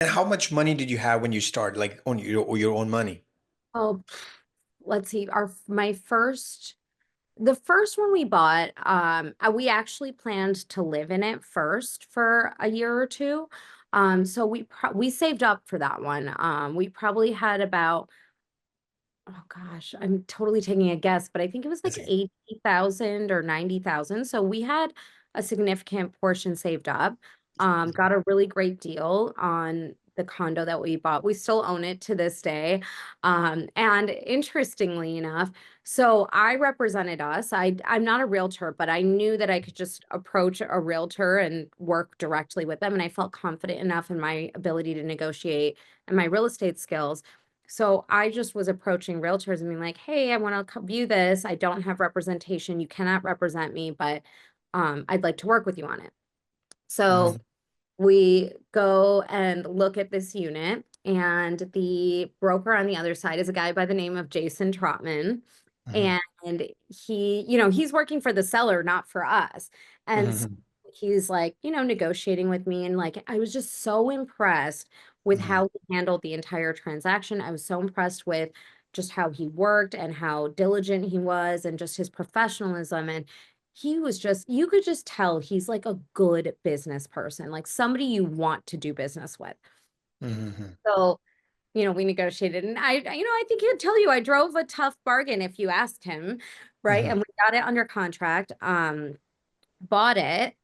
And how much money did you have when you started, like on your own money? Oh, let's see. The first one we bought, we actually planned to live in it first for a year or two. So we saved up for that one. We probably had about, oh gosh, I'm totally taking a guess, but I think it was That's like it. 80,000 or 90,000. So we had a significant portion saved up. Got a really great deal on the condo that we bought. We still own it to this day. And interestingly enough, so I represented us. I'm not a realtor, but I knew that I could just approach a realtor and work directly with them. And I felt confident enough in my ability to negotiate and my real estate skills. So I just was approaching realtors and being like, hey, I want to view this. I don't have representation. You cannot represent me, but I'd like to work with you on it. So Mhm, we go and look at this unit, and the broker on the other side is a guy by the name of Jason Trotman. mhm, And he's working for the seller, not for us. And so mhm, he's like, negotiating with me. And like, I was just so impressed with mhm, how he handled the entire transaction. I was so impressed with just how he worked and how diligent he was and just his professionalism. And he was just, you could just tell he's like a good business person, like somebody you want to do business with. mhm, So, we negotiated, and I think he'd tell you I drove a tough bargain if you asked him, right? mhm, And we got it under contract, bought it,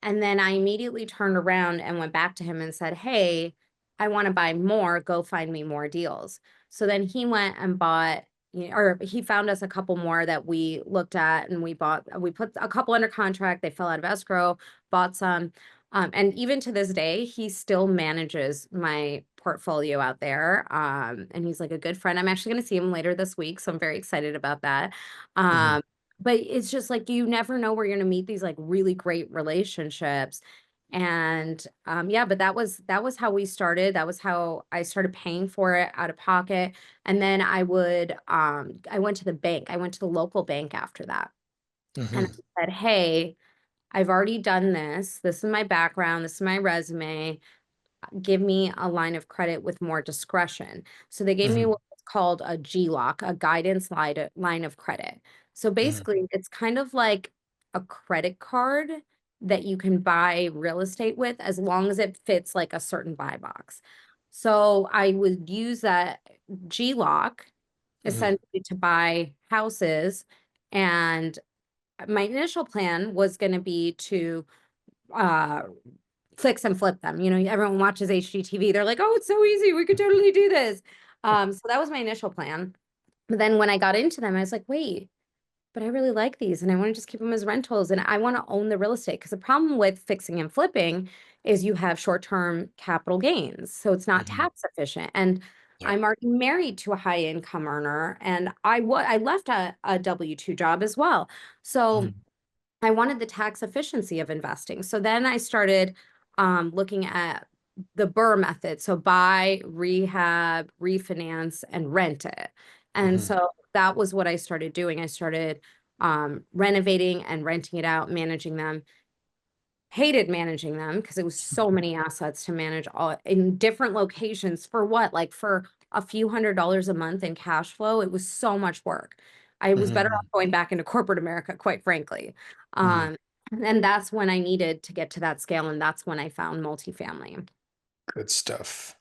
and then I immediately turned around and went back to him and said, "Hey, I want to buy more. Go find me more deals." So then he went and bought, or he found us a couple more that we looked at, and we bought. We put a couple under contract. They fell out of escrow, bought some, and even to this day, he still manages my portfolio out there. And he's like a good friend. I'm actually going to see him later this week, so I'm very excited about that. mhm. Um, but it's just like you never know where you're gonna meet these like really great relationships. And yeah, but that was how we started. That was how I started paying for it out of pocket. And then I went to the bank. I went to the local bank after that. And Mhm, I said, "Hey, I've already done this. This is my background. This is my resume. Give me a line of credit with more discretion." So they gave me mhm, what's called a GLOC, a guidance line of credit. So mhm, basically, it's kind of like a credit card that you can buy real estate with as long as it fits like a certain buy box. So I would use that GLOC mhm, essentially to buy houses. And my initial plan was going to be to uh, fix and flip them. Everyone watches HGTV. They're like, "Oh, it's so easy. We could totally do this." So that was my initial plan. But then when I got into them, I was like, wait, but I really like these and I want to just keep them as rentals and I want to own the real estate. Because the problem with fixing and flipping is you have short-term capital gains. So it's not mhm. tax efficient. And Yep. I'm already married to a high income earner and I left a W-2 job as well. So Mhm, I wanted the tax efficiency of investing. So then I started looking at the Burr method. So buy, rehab, refinance, and rent it. And mhm, so that was what I started doing. I started renovating and renting it out, managing them. Hated managing them because it was so many assets to manage all in different locations for what? Like for a few $100s a month in cash flow, it was so much work. I was better off mhm, going back into corporate America, quite frankly. mhm. Um, and that's when I needed to get to that scale, and that's when I found multifamily. Good stuff.